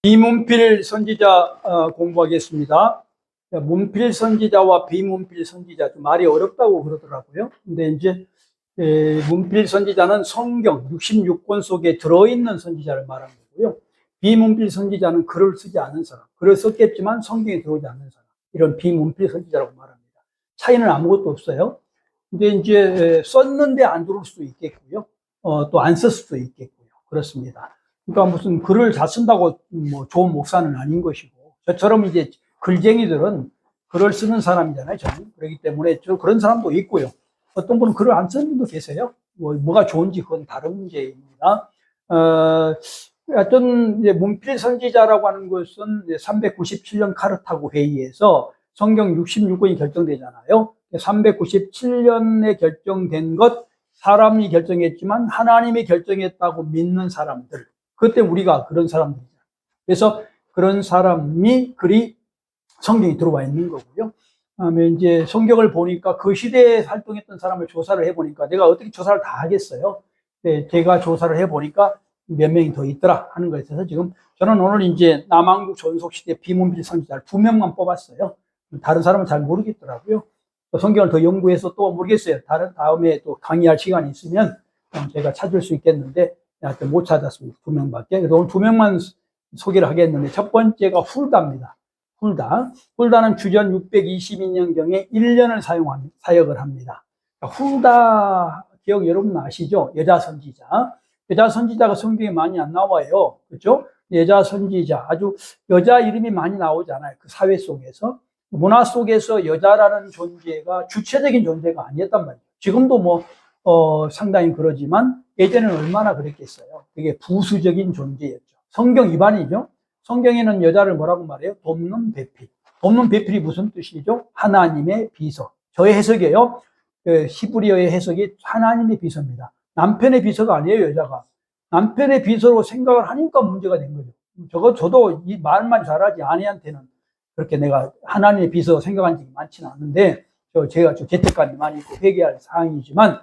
비문필 선지자 공부하겠습니다. 문필 선지자와 비문필 선지자, 좀 말이 어렵다고 그러더라고요. 근데 이제 문필 선지자는 성경 66권 속에 들어있는 선지자를 말하는 거고요. 비문필 선지자는 글을 쓰지 않은 사람, 글을 썼겠지만 성경에 들어오지 않는 사람, 이런 비문필 선지자라고 말합니다. 차이는 아무것도 없어요. 근데 이제 썼는데 안 들어올 수도 있겠고요. 또 안 썼을 수도 있겠고요. 그렇습니다. 그러니까 무슨 글을 잘 쓴다고 뭐 좋은 목사는 아닌 것이고, 저처럼 이제 글쟁이들은 글을 쓰는 사람이잖아요, 저는. 그렇기 때문에 그런 사람도 있고요. 어떤 분은 글을 안 쓰는 분도 계세요. 뭐가 좋은지 그건 다른 문제입니다. 하여튼, 이제 문필 선지자라고 하는 것은 397년 카르타고 회의에서 성경 66권이 결정되잖아요. 397년에 결정된 것, 사람이 결정했지만 하나님이 결정했다고 믿는 사람들. 그때 우리가 그런 사람들이죠. 그래서 그런 사람이 글이 성경에 들어와 있는 거고요. 그다음에 이제 성경을 보니까 그 시대에 활동했던 사람을 조사를 해보니까 내가 어떻게 조사를 다 하겠어요? 네, 제가 조사를 해보니까 몇 명이 더 있더라 하는 거에 있어서 지금 저는 오늘 이제 남한국 전속시대 비문필 선지자를 2명만 뽑았어요. 다른 사람은 잘 모르겠더라고요. 또 성경을 더 연구해서 또 모르겠어요. 다음에 또 강의할 시간이 있으면 제가 찾을 수 있겠는데 하여튼 못 찾았습니다. 2명밖에. 그래서 오늘 2명만 소개를 하겠는데 첫 번째가 훌다입니다. 훌다는 주전 622년경에 1년을 사역을 합니다. 훌다 기억 여러분 아시죠? 여자 선지자. 여자 선지자가 성경에 많이 안 나와요. 그렇죠? 여자 선지자, 아주 여자 이름이 많이 나오잖아요. 그 사회 속에서. 문화 속에서 여자라는 존재가 주체적인 존재가 아니었단 말이에요. 지금도 상당히 그러지만 예전에는 얼마나 그랬겠어요. 되게 부수적인 존재였죠. 성경 위반이죠. 성경에는 여자를 뭐라고 말해요? 돕는 배필. 돕는 배필이 무슨 뜻이죠? 하나님의 비서. 저의 해석이에요. 히브리어의 해석이 하나님의 비서입니다. 남편의 비서가 아니에요, 여자가. 남편의 비서로 생각을 하니까 문제가 된 거죠. 저도 이 말만 잘하지, 아내한테는 그렇게 내가 하나님의 비서 생각한 적이 많지는 않은데, 제가 좀 죄책감이 많이 있고 회개할 사항이지만,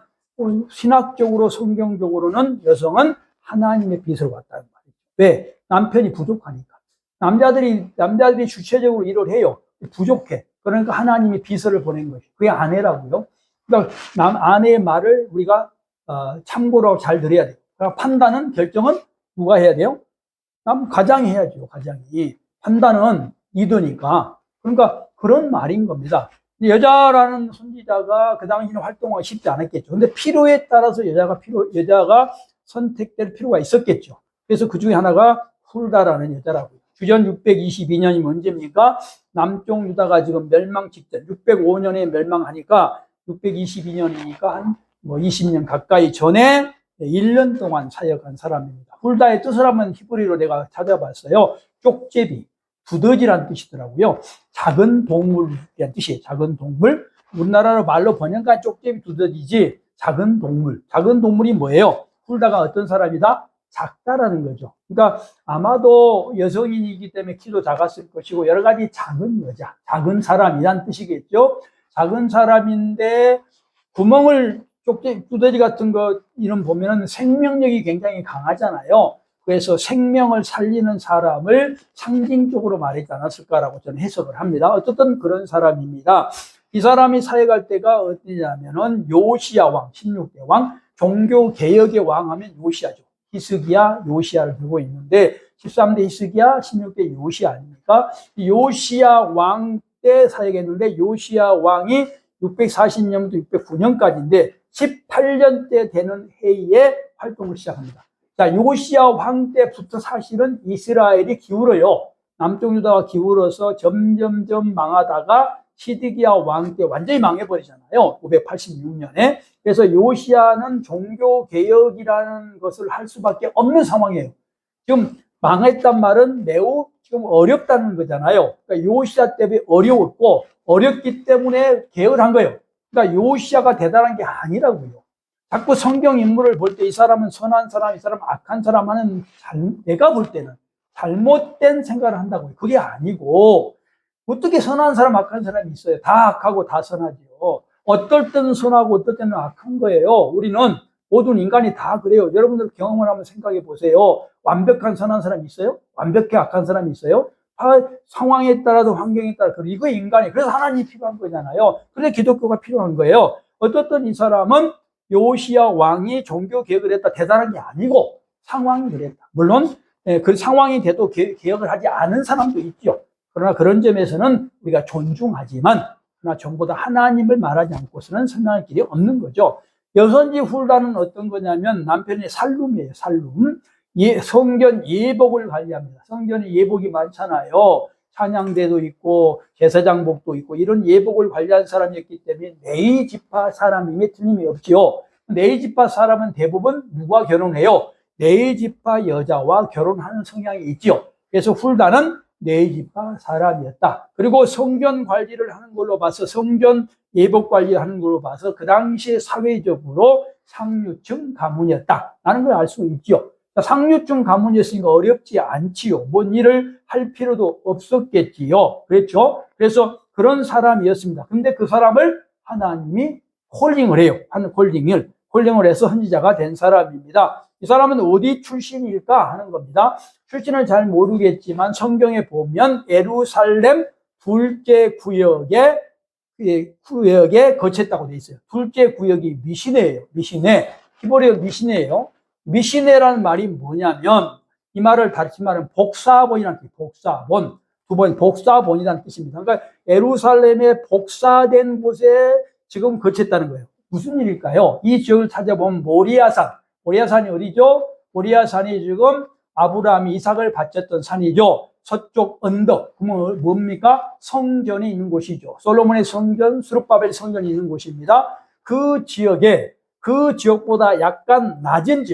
신학적으로, 성경적으로는 여성은 하나님의 비서로 왔다는 말이죠. 왜? 남편이 부족하니까. 남자들이 주체적으로 일을 해요. 부족해. 그러니까 하나님이 비서를 보낸 것이. 그게 아내라고요. 그러니까 아내의 말을 우리가 참고로 잘 들어야 돼요. 그러니까 판단은, 결정은 누가 해야 돼요? 가장이 해야죠, 가장이. 판단은 리더니까. 그러니까 그런 말인 겁니다. 여자라는 선지자가 그 당시에는 활동하기 쉽지 않았겠죠. 근데 필요에 따라서 여자가 선택될 필요가 있었겠죠. 그래서 그 중에 하나가 훌다라는 여자라고요. 주전 622년이 언제입니까? 남쪽 유다가 지금 멸망 직전, 605년에 멸망하니까 622년이니까 한 20년 가까이 전에 1년 동안 사역한 사람입니다. 훌다의 뜻을 한번 히브리로 내가 찾아봤어요. 쪽제비, 두더지라는 뜻이더라고요. 작은 동물이라는 뜻이에요. 작은 동물. 우리나라로 말로 번역한 쪽제비, 두더지지 작은 동물. 작은 동물이 뭐예요? 훌다가 어떤 사람이다? 작다라는 거죠. 그러니까 아마도 여성인이기 때문에 키도 작았을 것이고 여러 가지 작은 여자, 작은 사람이란 뜻이겠죠. 작은 사람인데 구멍을 두더지 같은 거 이런 보면은 생명력이 굉장히 강하잖아요. 그래서 생명을 살리는 사람을 상징적으로 말하지 않았을까라고 저는 해석을 합니다. 어쨌든 그런 사람입니다. 이 사람이 사역할 때가 어디냐면은 요시야 왕, 16대 왕, 종교개혁의 왕 하면 요시야죠. 히스기야, 요시야를 두고 있는데 13대 히스기야, 16대 요시야 아닙니까? 요시야 왕 때 사역했는데 요시야 왕이 640년부터 609년까지인데 18년 때 되는 해에 활동을 시작합니다. 자, 요시야 왕 때부터 사실은 이스라엘이 기울어요. 남쪽 유다가 기울어서 점점점 망하다가 시드기야 왕 때 완전히 망해버리잖아요. 586년에. 그래서 요시야는 종교개혁이라는 것을 할 수밖에 없는 상황이에요. 지금 망했단 말은 매우 지금 어렵다는 거잖아요. 그러니까 요시야 때문에 어려웠고, 어렵기 때문에 개혁을 한 거예요. 그러니까 요시야가 대단한 게 아니라고요. 자꾸 성경 인물을 볼 때 이 사람은 선한 사람, 이 사람은 악한 사람 하는, 내가 볼 때는 잘못된 생각을 한다고요. 그게 아니고, 어떻게 선한 사람, 악한 사람이 있어요? 다 악하고 다 선하죠. 어떨 때는 선하고 어떨 때는 악한 거예요. 우리는 모든 인간이 다 그래요. 여러분들 경험을 한번 생각해 보세요. 완벽한 선한 사람이 있어요? 완벽히 악한 사람이 있어요? 다 상황에 따라서 환경에 따라 이거 인간이 그래서 하나님이 필요한 거잖아요. 그래서 기독교가 필요한 거예요. 어떻든 이 사람은 요시야 왕이 종교 개혁을 했다 대단한 게 아니고 상황이 그랬다. 물론 그 상황이 돼도 개혁을 하지 않은 사람도 있죠. 그러나 그런 점에서는 우리가 존중하지만 그러나 전부 다 하나님을 말하지 않고서는 설명할 길이 없는 거죠. 여선지 훌다는 어떤 거냐면 남편의 살룸이에요. 살룸. 성전 예복을 관리합니다. 성전에 예복이 많잖아요. 찬양대도 있고 제사장복도 있고 이런 예복을 관리한 사람이었기 때문에 네이 지파 사람임에 틀림이 없지요. 네이 지파 사람은 대부분 누구와 결혼해요? 네이 지파 여자와 결혼하는 성향이 있지요. 그래서 훌다는 네이 지파 사람이었다. 그리고 성전 관리를 하는 걸로 봐서 성전 예복 관리하는 걸로 봐서 그 당시에 사회적으로 상류층 가문이었다라는 걸 알 수 있죠. 상류층 가문이었으니까 어렵지 않지요. 뭔 일을 할 필요도 없었겠지요. 그렇죠? 그래서 그런 사람이었습니다. 근데 그 사람을 하나님이 콜링을 해요. 콜링을 해서 선지자가 된 사람입니다. 이 사람은 어디 출신일까 하는 겁니다. 출신을 잘 모르겠지만 성경에 보면 예루살렘 둘째 구역에 거쳤다고 돼 있어요. 둘째 구역이 미시네예요. 미시네. 히브리어 미시네예요. 미시네라는 말이 뭐냐면 이 말을 다시 말하면 복사본이라는 뜻이에요. 복사본. 두 번 복사본이라는 뜻입니다. 그러니까 예루살렘에 복사된 곳에 지금 거쳤다는 거예요. 무슨 일일까요? 이 지역을 찾아보면 모리아산이 어디죠? 모리아산이 지금 아브라함이 이삭을 바쳤던 산이죠. 서쪽 언덕. 그러면 뭡니까? 성전이 있는 곳이죠. 솔로몬의 성전, 스룹바벨 성전이 있는 곳입니다. 그 지역보다 약간 낮은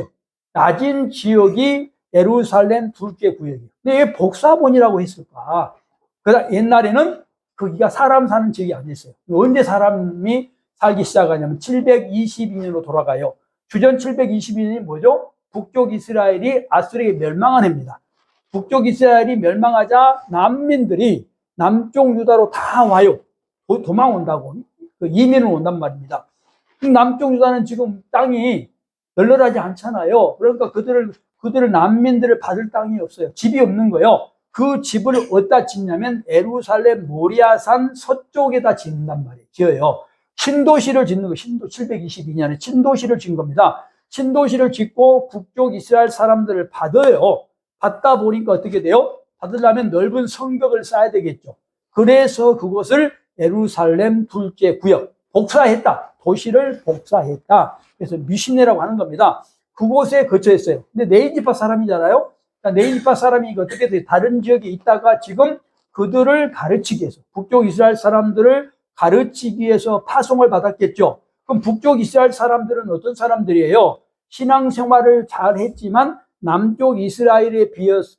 지역이 예루살렘 둘째 구역이에요. 근데 왜 복사본이라고 했을까? 그러다 옛날에는 거기가 사람 사는 지역이 아니었어요. 언제 사람이 살기 시작하냐면 722년으로 돌아가요. 주전 722년이 뭐죠? 북쪽 이스라엘이 아수르에게 멸망한 해입니다. 북쪽 이스라엘이 멸망하자 난민들이 남쪽 유다로 다 와요. 도망온다고. 이민을 온단 말입니다. 남쪽 유다는 지금 땅이 널널하지 않잖아요. 그러니까 그들을 난민들을 받을 땅이 없어요. 집이 없는 거예요. 그 집을 어디다 짓냐면 예루살렘 모리아산 서쪽에다 짓는단 말이에요. 지어요. 신도시를 짓는 거, 722년에 신도시를 짓는 겁니다. 신도시를 짓고 북쪽 이스라엘 사람들을 받아요. 받다 보니까 어떻게 돼요? 받으려면 넓은 성벽을 쌓아야 되겠죠. 그래서 그것을 예루살렘 둘째 구역, 복사했다. 도시를 복사했다. 그래서 미시네라고 하는 겁니다. 그곳에 거처했어요. 근데 네이지파 사람이잖아요. 그러니까 네이지파 사람이 어떻게 돼요? 다른 지역에 있다가 지금 그들을 가르치기 위해서, 북쪽 이스라엘 사람들을 가르치기 위해서 파송을 받았겠죠. 그럼 북쪽 이스라엘 사람들은 어떤 사람들이에요? 신앙생활을 잘 했지만 남쪽 이스라엘에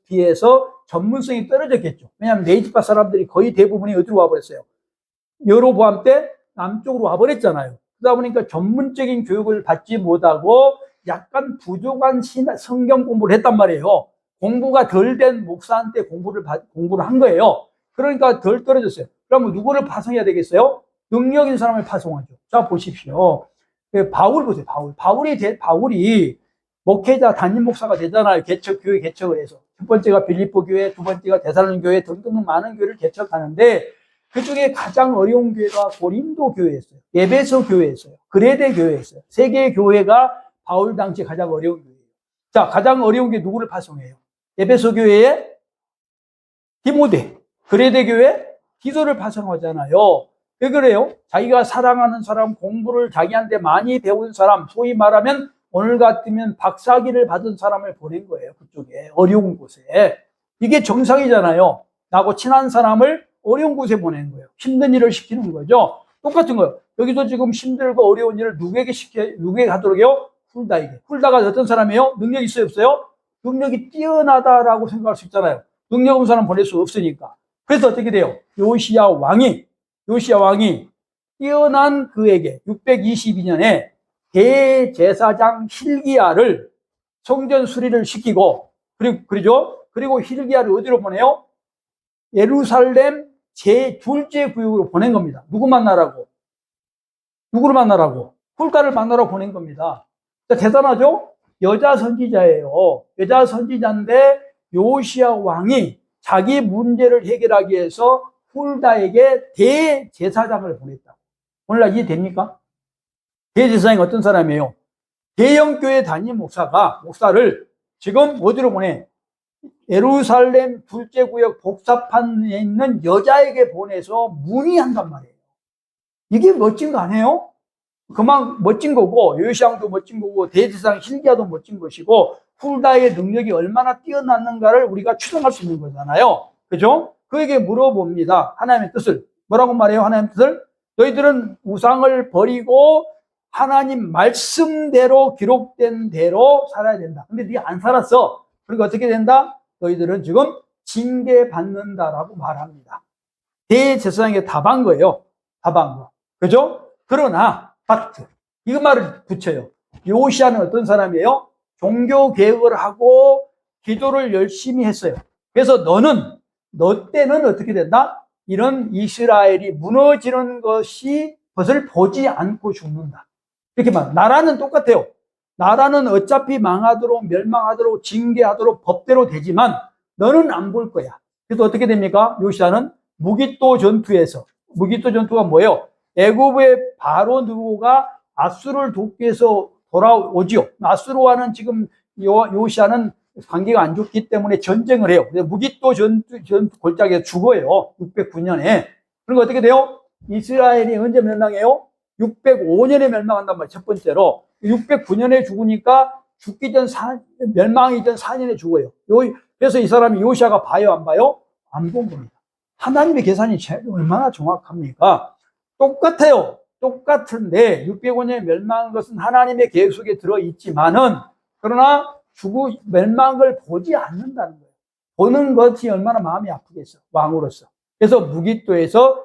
비해서 전문성이 떨어졌겠죠. 왜냐하면 네이지파 사람들이 거의 대부분이 어디로 와버렸어요? 여로보암 때 남쪽으로 와버렸잖아요. 그러다 보니까 전문적인 교육을 받지 못하고 약간 부족한 성경 공부를 했단 말이에요. 공부가 덜 된 목사한테 공부를 한 거예요. 그러니까 덜 떨어졌어요. 그러면 누구를 파송해야 되겠어요? 능력 있는 사람을 파송하죠. 자, 보십시오. 바울 보세요, 바울이 목회자, 담임 목사가 되잖아요. 교회 개척을 해서. 첫 번째가 빌립보 교회, 두 번째가 데살로니가 교회 등등 많은 교회를 개척하는데 그 중에 가장 어려운 교회가 고린도 교회였어요. 에베소 교회였어요. 그레데 교회였어요. 세 개의 교회가 바울 당시 가장 어려운 교회예요. 자, 가장 어려운 게 누구를 파송해요? 에베소 교회에 디모데, 그레데 교회 디도를 파송하잖아요. 왜 그래요? 자기가 사랑하는 사람, 공부를 자기한테 많이 배운 사람, 소위 말하면 오늘 같으면 박사학위를 받은 사람을 보낸 거예요. 그쪽에 어려운 곳에. 이게 정상이잖아요. 나하고 친한 사람을 어려운 곳에 보내는 거예요. 힘든 일을 시키는 거죠. 똑같은 거예요. 여기서 지금 힘들고 어려운 일을 누구에게 하도록 해요? 훌다에게. 훌다가 어떤 사람이에요? 능력이 있어요, 없어요? 능력이 뛰어나다라고 생각할 수 있잖아요. 능력 없는 사람 보낼 수 없으니까. 그래서 어떻게 돼요? 요시야 왕이 뛰어난 그에게 622년에 대제사장 hil기야를 성전 수리를 시키고, 그리고 hil기야를 어디로 보내요? 예루살렘 둘째 구역으로 보낸 겁니다. 누구를 만나라고? 훌다를 만나러 보낸 겁니다. 대단하죠? 여자 선지자예요. 여자 선지자인데 요시야 왕이 자기 문제를 해결하기 위해서 훌다에게 대제사장을 보냈다. 오늘날 이해됩니까? 대제사장이 어떤 사람이에요? 대형교회 담임 목사를 지금 어디로 보내? 예루살렘 둘째 구역 복사판에 있는 여자에게 보내서 문의한단 말이에요. 이게 멋진 거 아니에요? 그만 멋진 거고, 요시야도 멋진 거고, 대제사장 hil기야도 멋진 것이고, 훌다의 능력이 얼마나 뛰어났는가를 우리가 추정할 수 있는 거잖아요. 그죠? 그에게 물어봅니다. 하나님의 뜻을. 뭐라고 말해요? 하나님의 뜻을? 너희들은 우상을 버리고 하나님 말씀대로 기록된 대로 살아야 된다. 근데 네 안 살았어. 그러니까 어떻게 된다? 너희들은 지금 징계받는다라고 말합니다. 대제사장에게 답한 거예요. 답한 거. 그죠? 그러나 팩트. 이 말을 붙여요. 요시야는 어떤 사람이에요? 종교 개혁을 하고 기도를 열심히 했어요. 그래서 너 때는 어떻게 된다? 이런 이스라엘이 무너지는 것을 보지 않고 죽는다. 이렇게 말. 나라는 똑같아요. 나라는 어차피 망하도록 멸망하도록 징계하도록 법대로 되지만 너는 안 볼 거야. 그래서 어떻게 됩니까? 요시야는 무기또 전투가 뭐예요? 애굽의 바로 누구가 아수르를 돕기 위해서 돌아오지요. 아수르와는 지금 요시야는 관계가 안 좋기 때문에 전쟁을 해요. 무기또 전투 골짜기에서 죽어요. 609년에. 그리고 어떻게 돼요? 이스라엘이 언제 멸망해요? 605년에 멸망한단 말이에요. 첫 번째로. 609년에 죽으니까 멸망이 전 4년에 죽어요. 그래서 이 사람이 요시야가 봐요, 안 봐요? 안 본 겁니다. 하나님의 계산이 얼마나 정확합니까? 똑같아요. 똑같은데 605년에 멸망한 것은 하나님의 계획 속에 들어있지만은 그러나 멸망을 보지 않는다는 거예요. 보는 것이 얼마나 마음이 아프겠어. 왕으로서. 그래서 무기또에서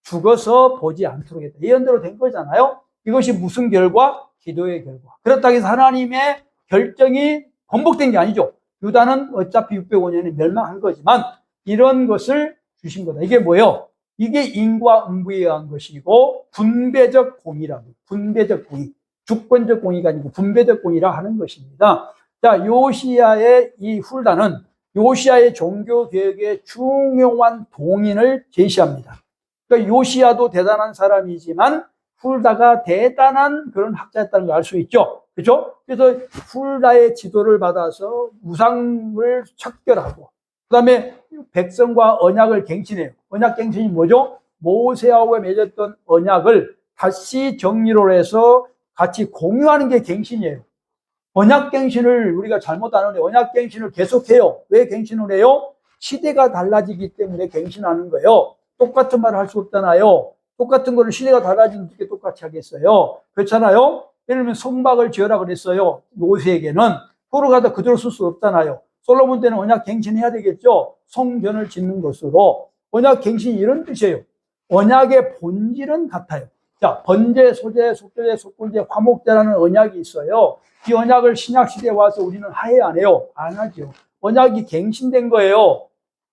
죽어서 보지 않도록 했다. 예언대로 된 거잖아요. 이것이 무슨 결과? 기도의 결과. 그렇다고 해서 하나님의 결정이 번복된 게 아니죠. 유다는 어차피 605년에 멸망한 거지만 이런 것을 주신 거다. 이게 뭐예요? 이게 인과응보에 의한 것이고 분배적 공의라고. 분배적 공의. 주권적 공의가 아니고 분배적 공의라 하는 것입니다. 자, 요시야의 이 훌다는 요시야의 종교 개혁의 중요한 동인을 제시합니다. 그러니까 요시야도 대단한 사람이지만 훌다가 대단한 그런 학자였다는 걸 알 수 있죠. 그렇죠? 그래서 훌다의 지도를 받아서 우상을 척결하고 그다음에 백성과 언약을 갱신해요. 언약 갱신이 뭐죠? 모세하고 맺었던 언약을 다시 정리를 해서 같이 공유하는 게 갱신이에요. 언약 갱신을 우리가 잘못 안 하는데 언약 갱신을 계속해요. 왜 갱신을 해요? 시대가 달라지기 때문에 갱신하는 거예요. 똑같은 말을 할 수 없잖아요. 똑같은 거를 시대가 달라지면 어떻게 똑같이 하겠어요? 그렇잖아요. 예를 들면 성막을 지어라 그랬어요. 모세에게는. 그걸 갖다 그대로 쓸 수 없잖아요. 솔로몬 때는 언약 갱신해야 되겠죠. 성전을 짓는 것으로. 언약 갱신이 이런 뜻이에요. 언약의 본질은 같아요. 자, 번제, 소제, 속죄제, 속건제, 화목제라는 언약이 있어요. 이 언약을 신약시대에 와서 우리는 하해 안 해요? 안 하죠. 언약이 갱신된 거예요.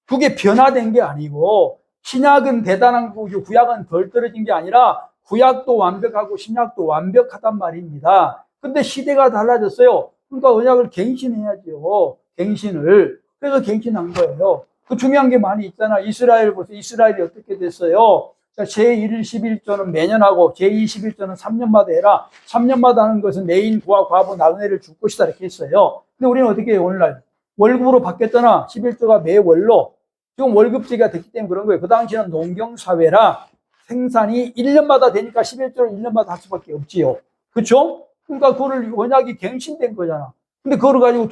그게 변화된 게 아니고 신약은 대단한 거고 구약은 덜 떨어진 게 아니라 구약도 완벽하고 신약도 완벽하단 말입니다. 근데 시대가 달라졌어요. 그러니까 언약을 갱신해야죠. 갱신을. 그래서 갱신한 거예요. 그 중요한 게 많이 있잖아. 이스라엘이 어떻게 됐어요? 제1일 11조는 매년 하고 제2 11조는 3년마다 해라. 3년마다 하는 것은 내인, 고아, 과부, 나그네를 줄 것이다 이렇게 했어요. 근데 우리는 어떻게 해요? 오늘날 월급으로 바뀌었잖아. 11조가 매월로. 지금 월급제가 됐기 때문에 그런 거예요. 그 당시에는 농경사회라 생산이 1년마다 되니까 11조를 1년마다 할 수밖에 없지요. 그렇죠? 그러니까 그거를 언약이 갱신된 거잖아. 근데 그걸 가지고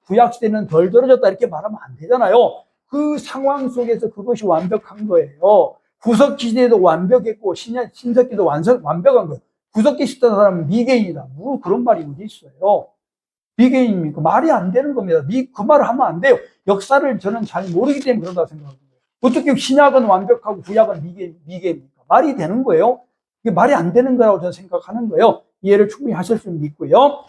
구약시대는 덜 떨어졌다 이렇게 말하면 안 되잖아요. 그 상황 속에서 그것이 완벽한 거예요. 구석기 시대도 완벽했고 신석기도 완벽한 거예요. 구석기 시대 사람은 미개인이다. 뭐 그런 말이 어디 있어요. 미개인입니까? 말이 안 되는 겁니다. 그 말을 하면 안 돼요. 역사를 저는 잘 모르기 때문에 그런다고 생각합니다. 어떻게 신약은 완벽하고 구약은 미개입니까? 말이 되는 거예요. 이게 말이 안 되는 거라고 저는 생각하는 거예요. 이해를 충분히 하실 수 있고요.